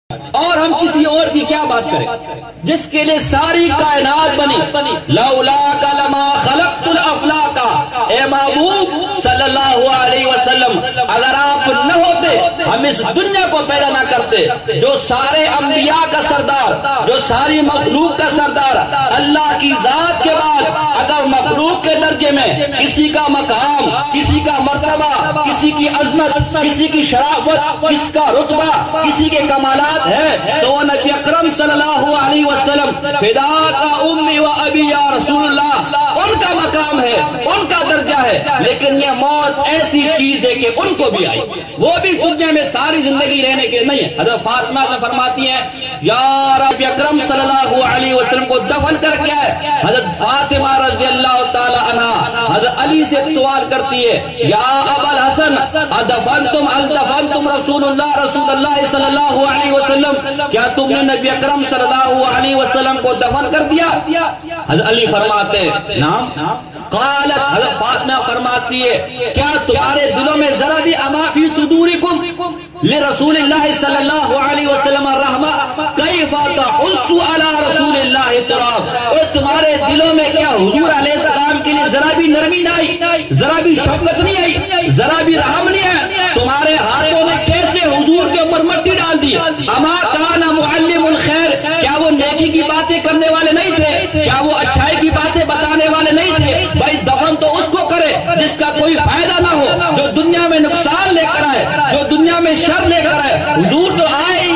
اور ہم کسی اور کی کیا بات کریں جس کے لیے ساری کائنات بنی. لولاک لما خلقت الافلاک، اے محبوب صلی اللہ علیہ وسلم اگر آپ نہ ہوتے ہم اس دنیا کو پیدا نہ کرتے جو سارے انبیاء کا سردار، جو ساری مخلوق کا سردار، اللہ کی ذات کے بعد اگر مخلوق کے درجے میں کسی کا مقام، کسی کا مرتبہ، کسی کی عظمت، کسی کی شرافت، کس کا رتبہ، کسی کے کمالات ہے تو وہ نبی اکرم صلی اللہ علیہ وسلم فداک امی و ابی یا رسول اللہ، ان کا مقام ہے، ان کا درجہ ہے. لیکن یہ موت ایسی چیز ہے کہ ان کو بھی آئی، وہ بھی دنیا میں ساری زندگی رہنے کے نہیں ہے. حضرت فاطمہ سے فرماتی ہیں یا نبی اکرم صلی اللہ علیہ وسلم کو دفن کر کے آئے. حضرت فاطمہ رضی اللہ تعالی عنہ حضرت علی سے سوال کرتی ہے یا ابا الحسن الدفنتم رسول اللہ صلی اللہ علیہ وسلم، کیا تم نے نبی اکرم صلی اللہ علیہ وسلم کو دفن کر دیا؟ حضرت علی فرماتے ہیں نعم. قالت حضرت فاطمہ فرماتی ہے کیا تمہارے دلوں میں ذرا بھی اما فی صدورکم لرسول اللہ صلی اللہ علیہ وسلم الرحمہ کیف تحس علی رسول اللہ تراب، اور تمہارے دلوں میں کیا حضور علیہ السلام کے لیے ذرا بھی نرمی نہ آئی، ذرا بھی شفقت نہیں آئی، ذرا بھی رحم نہیں آیا؟ تمہارے ہاتھوں نے کیسے حضور کے اوپر مٹی ڈال دی؟ اما کان معلم الخیر، کیا وہ نیکی کی باتیں کرنے والے نہیں تھے؟ کیا وہ اچھائی کی باتیں بتانے والے نہیں تھے؟ بھائی دفن تو اس کو کرے جس کا کوئی فائدہ نہ ہو، جو دنیا میں نقصان لے کر آئے، جو دنیا میں شر لے کر آئے. حضور تو آئے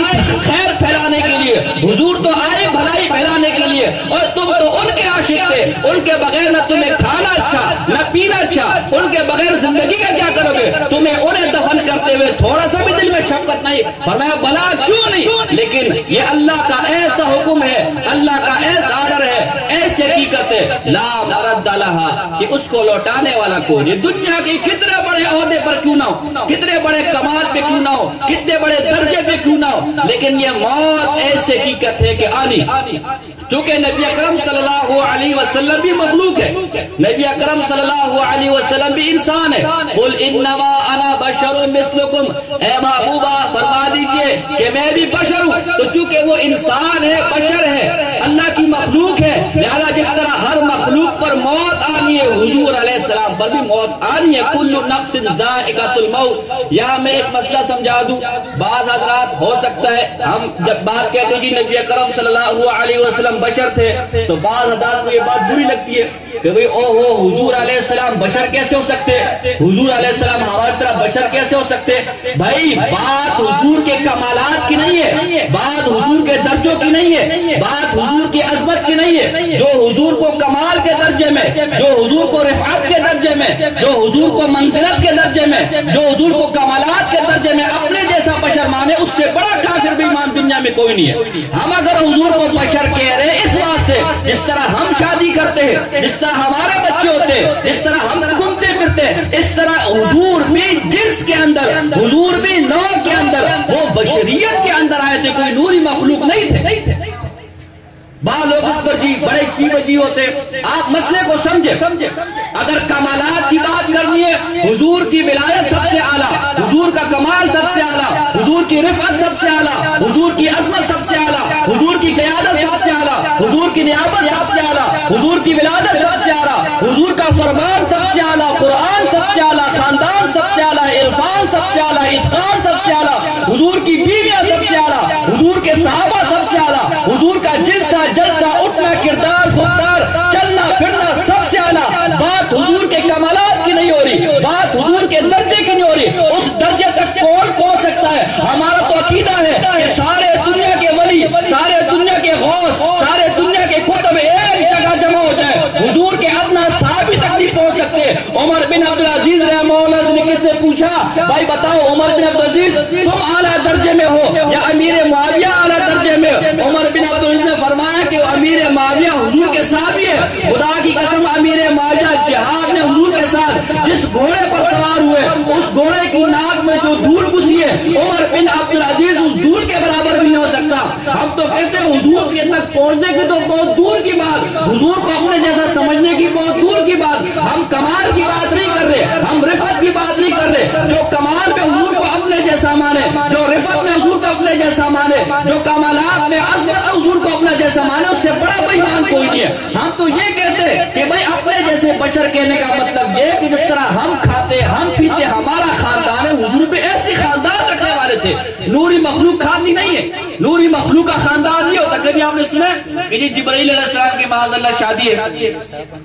خیر پھیلانے کے لیے، حضور تو آئے بھلائی پھیلانے کے لیے، اور تم تو ان کے عاشق تھے. ان کے بغیر نہ تمہیں کھانا اچھا نہ پینا اچھا، ان کے بغیر زندگی کا کیا کرو گے؟ تمہیں انہیں دفن کرتے ہوئے تھوڑا سا بھی دل میں شفقت نہیں؟ فرمایا بلا کیوں نہیں؟ لیکن یہ اللہ کا ایسا حکم ہے، اللہ کا ایسا آرڈر ہے، ایسی حقیقت ہے لا مرد لہا کہ اس کو لوٹانے والا کون؟ یہ دنیا کے کتنے بڑے عہدے پر کیوں نہ ہو، کتنے بڑے کمال پہ کیوں نہ ہو، کتنے بڑے درجے پہ کیوں نہ ہو، لیکن یہ موت ایسی حقیقت ہے کہ آنی. چونکہ نبی اکرم صلی اللہ علیہ وسلم بھی مخلوق ہے، نبی اکرم صلی اللہ علیہ وسلم بھی انسان ہے. قل انما انا بشر مثلکم، اے محبوبہ فرما دیجئے کہ میں بھی بشر ہوں. تو چونکہ وہ انسان ہے، بشر ہے، اللہ کی مخلوق ہے، لہذا جس طرح ہر مخلوق پر موت آنی ہے حضور علیہ السلام پر بھی موت آنی ہے. کل نفس ذائقۃ الموت. یا میں ایک مسئلہ سمجھا دوں، بعض حضرات ہو سکتا ہے ہم جب بات کہتے جی نبی اکرم صلی اللہ علیہ وسلم بشر تھے تو بعض حضرات کو یہ بات بری لگتی ہے کہ بھئی او ہو حضور علیہ السلام بشر کیسے ہو سکتے، حضور علیہ السلام ہماری طرح بشر کیسے ہو سکتے؟ بھائی بات حضور کے کمالات کی نہیں ہے، بات حضور کے درجوں کی نہیں ہے، بات حضور کی عظمت کی نہیں ہے. جو حضور کو کمال کے درجے میں، جو حضور کو رفعت کے درجے میں، جو حضور کو منزلت کے درجے میں، جو حضور کو کمالات کے درجے میں اپنے جیسا بشر مانے، اس سے بڑا کافر بے ایمان دنیا میں کوئی نہیں ہے. ہم اگر حضور کو بشر کہہ رہے اس بات سے جس طرح ہم شادی کرتے ہیں، جس طرح ہمارے بچے ہوتے ہیں، جس طرح ہم گھومتے پھرتے ہیں، اس طرح حضور بھی جنس کے اندر، حضور بھی نوع کے اندر، وہ بشریت کے اندر آئے تھے، کوئی نوری مخلوق نہیں تھے. بعض لوگ اس پر جی بڑے چیو ہوتے. آپ مسئلے کو سمجھے، اگر کمالات کی بات کرنی ہے حضور کی ولایت سب سے اعلیٰ، حضور کا کمال سب سے اعلیٰ، حضور کی رفعت سب سے اعلیٰ، حضور کی عظمت سب سے اعلیٰ، حضور کی قیادت سب سے اعلیٰ، حضور کی نیابت سب سے اعلیٰ، حضور کی ولادت سب سے اعلیٰ، حضور کا فرمان سب سے اعلیٰ، قرآن سب سے اعلیٰ، خاندان سب سے اعلیٰ، عرفان سب سے اعلیٰ، اتقان سب سے اعلیٰ، حضور کی بیویاں سب سے اعلیٰ، حضور کے صحابہ سب سے اعلیٰ، حضور کا جلسہ اٹھنا، کردار، گفتار، چلنا پھرنا سب سے اعلیٰ. بات حضور کے کمالات کی نہیں ہو رہی، بات حضور کے درجے کی نہیں ہو رہی. اس درجے تک کون پہنچ سکتا ہے؟ ہمارا تو عقیدہ ہے کہ سارے دنیا کے ولی، سارے دنیا کے غوث، سارے دنیا کے کتب ایک جگہ جمع ہو جائے، حضور کے اپنا صحابی تک نہیں پہنچ سکتے. عمر بن عبدالعزیز رحمہ اللہ سے کس نے پوچھا بھائی بتاؤ عمر بن عبدالعزیز تم اعلیٰ درجے میں ہو یا امیر معاویہ اعلیٰ درجے میں؟ عمر بن عبدالعزیز نے فرمایا کہ امیر معاویہ حضور کے صحابی ہے. خدا کی قسم امیر معاویہ جہاد میں حضور کے ساتھ جس گھوڑے پر سوار ہوئے اس گھوڑے کی ناک میں جو دھول گھسی ہے عمر بن عبدالعزیز اس دھول کے برابر بھی نہیں ہو سکتا. ہم تو کہتے ہیں حضور کے تک پہنچنے کی تو بہت دور کی بات، حضور کو اپنے جیسا سمجھنے کی بہت دور کی بات. ہم کمال کی بات نہیں کر رہے، ہم رفعت کی بات نہیں کر رہے. جو کمال میں حضور کو اپنے جیسا مانے، جو رفعت میں حضور کا اپنے جیسا مانے، جو کمالات میں عظمت حضور کو اپنا جیسا مانے، اس سے بڑا بے ایمان کوئی نہیں ہے۔ ہم تو یہ کہتے کہ بھائی اپنے جیسے بشر کہنے کا مطلب یہ کہ جس طرح ہم کھاتے ہم پیتے ہمارا خاندان ہے، حضور پہ ایسی خاندان رکھنے والے تھے۔ نوری مخلوق کھاتی نہیں ہے، نوری مخلوق کا خاندان نہیں ہوتا۔ کبھی آپ نے سنا ہے کہ جی جبرائیل علیہ السلام کی معاذ اللہ شادی ہے؟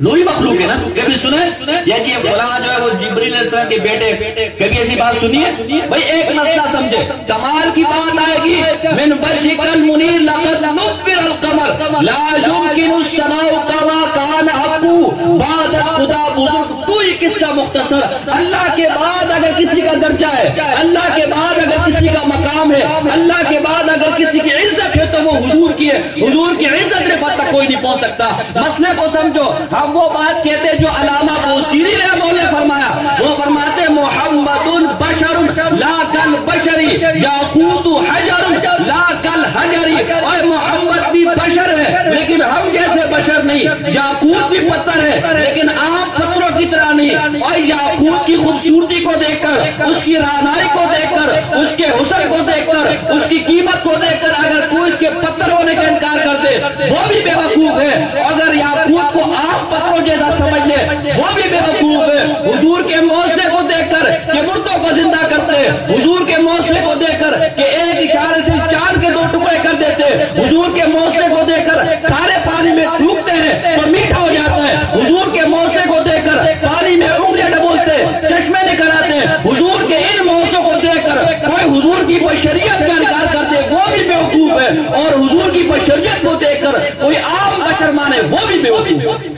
نوری مخلوق ہے نا، کبھی سنا ہے یا کہ فلاں جو ہے وہ جبرائیل علیہ السلام کے بیٹے؟ کبھی ایسی بات سنی ہے؟ بھائی ایک مسئلہ سمجھے، کمال کی بات آئے گی، من وجهك المنير لقد نور القمر لا يمكن الثناء كما كان حقه بعد خدا بزرگ۔ تو یہ قصہ مختصر، اللہ کے بعد اگر کسی کا درجہ ہے، اللہ کے بعد اگر کسی کا مقام ہے، اللہ کے بعد اگر کسی کی عزت ہے تو وہ حضور کی ہے۔ حضور کی عزت رفعت تک کوئی نہیں پہنچ سکتا۔ مسئلے کو سمجھو، ہم وہ بات کہتے جو علامہ بوصیری رحمہ اللہ نے فرمایا، وہ فرماتے محمد بشر لا کل بشری یاقوت حجر لا کل حجری۔ اور محمد بھی بشر ہے لیکن ہم جیسے بشر نہیں، یاقوت بھی پتھر ہے لیکن عام پتھروں کی طرح نہیں۔ اور یاقوت کی خوبصورتی کو دیکھ کر، اس کی رعنائی کو دیکھ کر، اس کے حسن کو دیکھ کر، اس کی قیمت کو دیکھ کر اگر کوئی اس کے پتھر ہونے کا انکار کر دے وہ بھی بے وقوف ہے۔ اگر یاقوت کو عام پتھروں جیسا سمجھ لے وہ بھی بے وقوف ہے۔ حضور کے معجزے کو دیکھ کر کہ مردوں کو زندہ کرتے، حضور کے معجزے کو دیکھ کر کہ ایک اشارے سے چاند کے 2 ٹکڑے کر دیتے، حضور کے معجزے کو دیکھ کر کھارے پانی میں تھوکتے ہیں تو میٹھا ہو جاتا ہے، حضور کے معجزے کو دیکھ کر پانی میں انگلیاں ڈبوتے چشمے نکل آتے ہیں۔ حضور کے ان معجزوں کو دیکھ کر کوئی حضور کی بشریت کا انکار کر دے وہ بھی بیوقوف ہے، اور حضور کی بشریت کو دیکھ کر کوئی عام بشر مانے وہ بھی بیوقوف ہے۔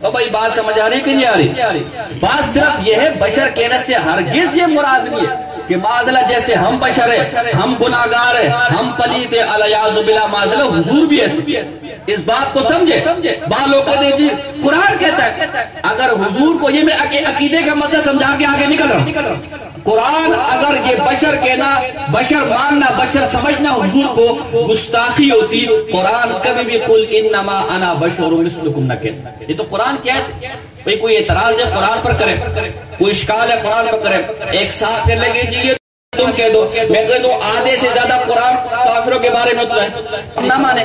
تو بھائی بات سمجھ آ رہی کہ نہیں آ رہی؟ بات صرف یہ ہے، بشر کہنے سے ہرگز یہ مراد نہیں ہے کہ معاذلہ جیسے ہم بشر ہیں، ہم گناہگار ہیں، ہم پلیت ہیں، الیاذ باللہ معاذلہ حضور بھی ایسے۔ اس بات کو سمجھے، بعض لوگ کہتے ہیں جی قرآن کہتا ہے، اگر حضور کو یہ میں عقیدے کا مسئلہ سمجھا کے آگے نکل رہا ہوں۔ قرآن اگر یہ بشر کہنا، بشر ماننا، بشر سمجھنا حضور کو گستاخی ہوتی، قرآن کبھی بھی قل انما انا بشر مثلکم نہ کہتا۔ یہ تو قرآن کیا ہے؟ بھئی کوئی اعتراض ہے قرآن پر کرے، کوئی اشکال ہے قرآن پر کرے، ایک ساتھ کہنے لگے جی یہ تم کہہ دو، میں کہہ دو آدھے سے زیادہ قرآن کافروں کے بارے میں اترا ہے، نہ مانے۔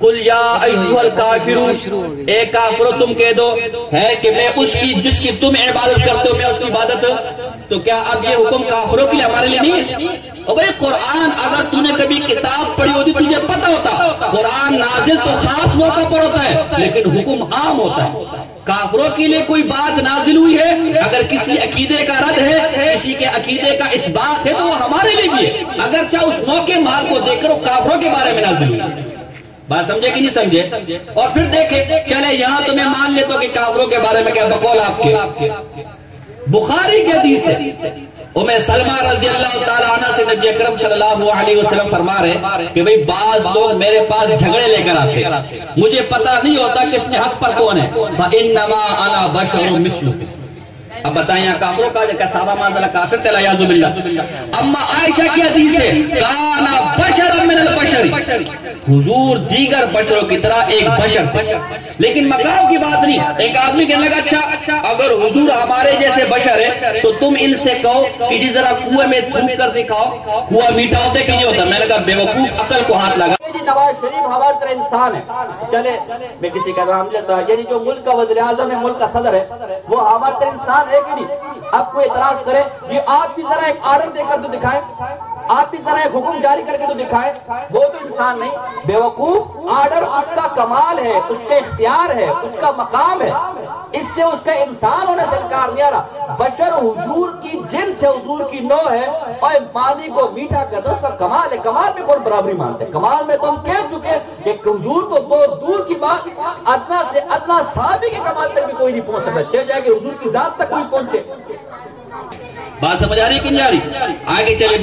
قل یا ایھا الکافرون، اے کافرو تم کہہ دو ہے کہ میں اس کی جس کی تم عبادت کرتے ہو میں اس کی عبادت، تو کیا اب یہ حکم کافروں کے لیے ہمارے لیے نہیں ہے؟ اور بھئی قرآن اگر تو نے کبھی کتاب پڑھی ہوتی تجھے پتہ ہوتا قرآن نازل تو خاص موقع پر ہوتا ہے لیکن حکم عام ہوتا ہے۔ کافروں کے لیے کوئی بات نازل ہوئی ہے، اگر کسی عقیدے کا رد ہے، کسی کے عقیدے کا اس بات ہے تو وہ ہمارے لیے بھی ہے، اگرچہ اس موقع مال کو دیکھ کر وہ کافروں کے بارے میں نازل ہوئی۔ بات سمجھے کہ نہیں سمجھے؟ اور پھر دیکھیں چلے یہاں تو میں مان لیتا ہوں کہ کافروں کے بارے میں کیا بقول آپ کے بخاری کی حدیث ہے، ام سلمہ رضی اللہ تعالیٰ عنہ سے نبی اکرم صلی اللہ علیہ وسلم فرما رہے کہ بھئی بعض لوگ میرے پاس جھگڑے لے کر آتے، مجھے پتہ نہیں ہوتا کس میں حق پر کون ہے، فَإِنَّمَا أَنَا بَشَرٌ مِثْلُكُمْ۔ اب بتائیں یہاں کافروں کا جو صحابہ معاذ کافر تھے الیاذ باللہ۔ اما عائشہ کی حدیث ہے کانا بشرا من البشر، حضور دیگر بشروں کی طرح ایک بشر تھے، لیکن مقام کی بات نہیں۔ ایک آدمی کہنے لگا اچھا اگر حضور ہمارے جیسے بشر ہے تو تم ان سے کہو کہ جی ذرا کنویں میں تھوک کر دکھاؤ کنواں میٹھا ہوتا ہے کہ نہیں ہوتا۔ میں نے کہا بے وقوف عقل کو ہاتھ لگا۔ نواز شریف ہماری طرح انسان ہے، چلے میں کسی کا نام لیتا یعنی جو ملک کا وزیر اعظم ہے، ملک کا صدر ہے، وہ ہماری طرح انسان ہے کہ نہیں؟ اب کوئی اعتراض کرے یہ آپ بھی ذرا ایک آرڈر دے کر تو دکھائیں، آپ بھی ذرا ایک حکم جاری کر کے تو دکھائیں، وہ تو انسان نہیں بے وقوف۔ آرڈر اس کا کمال ہے، اس کا اختیار ہے، اس کا مقام ہے، اس سے اس کا انسان ہونے سے انکار نہیں آ رہا۔ بشر حضور کی جنس ہے، حضور کی نوع ہے، اور پانی کو میٹھا کرنا اس کا کمال ہے۔ کمال میں کون برابری مانتے ہیں؟ کمال میں تو ہم کہہ چکے کہ حضور کو بہت دور کی بات، ادنا سے ادنا صحابی کے کمال تک بھی کوئی نہیں پہنچ سکتا، چل جائے کہ حضور کی ذات تک کوئی پہنچے۔ بات سمجھ آ رہی کہ نہیں آ رہی؟ آگے چلے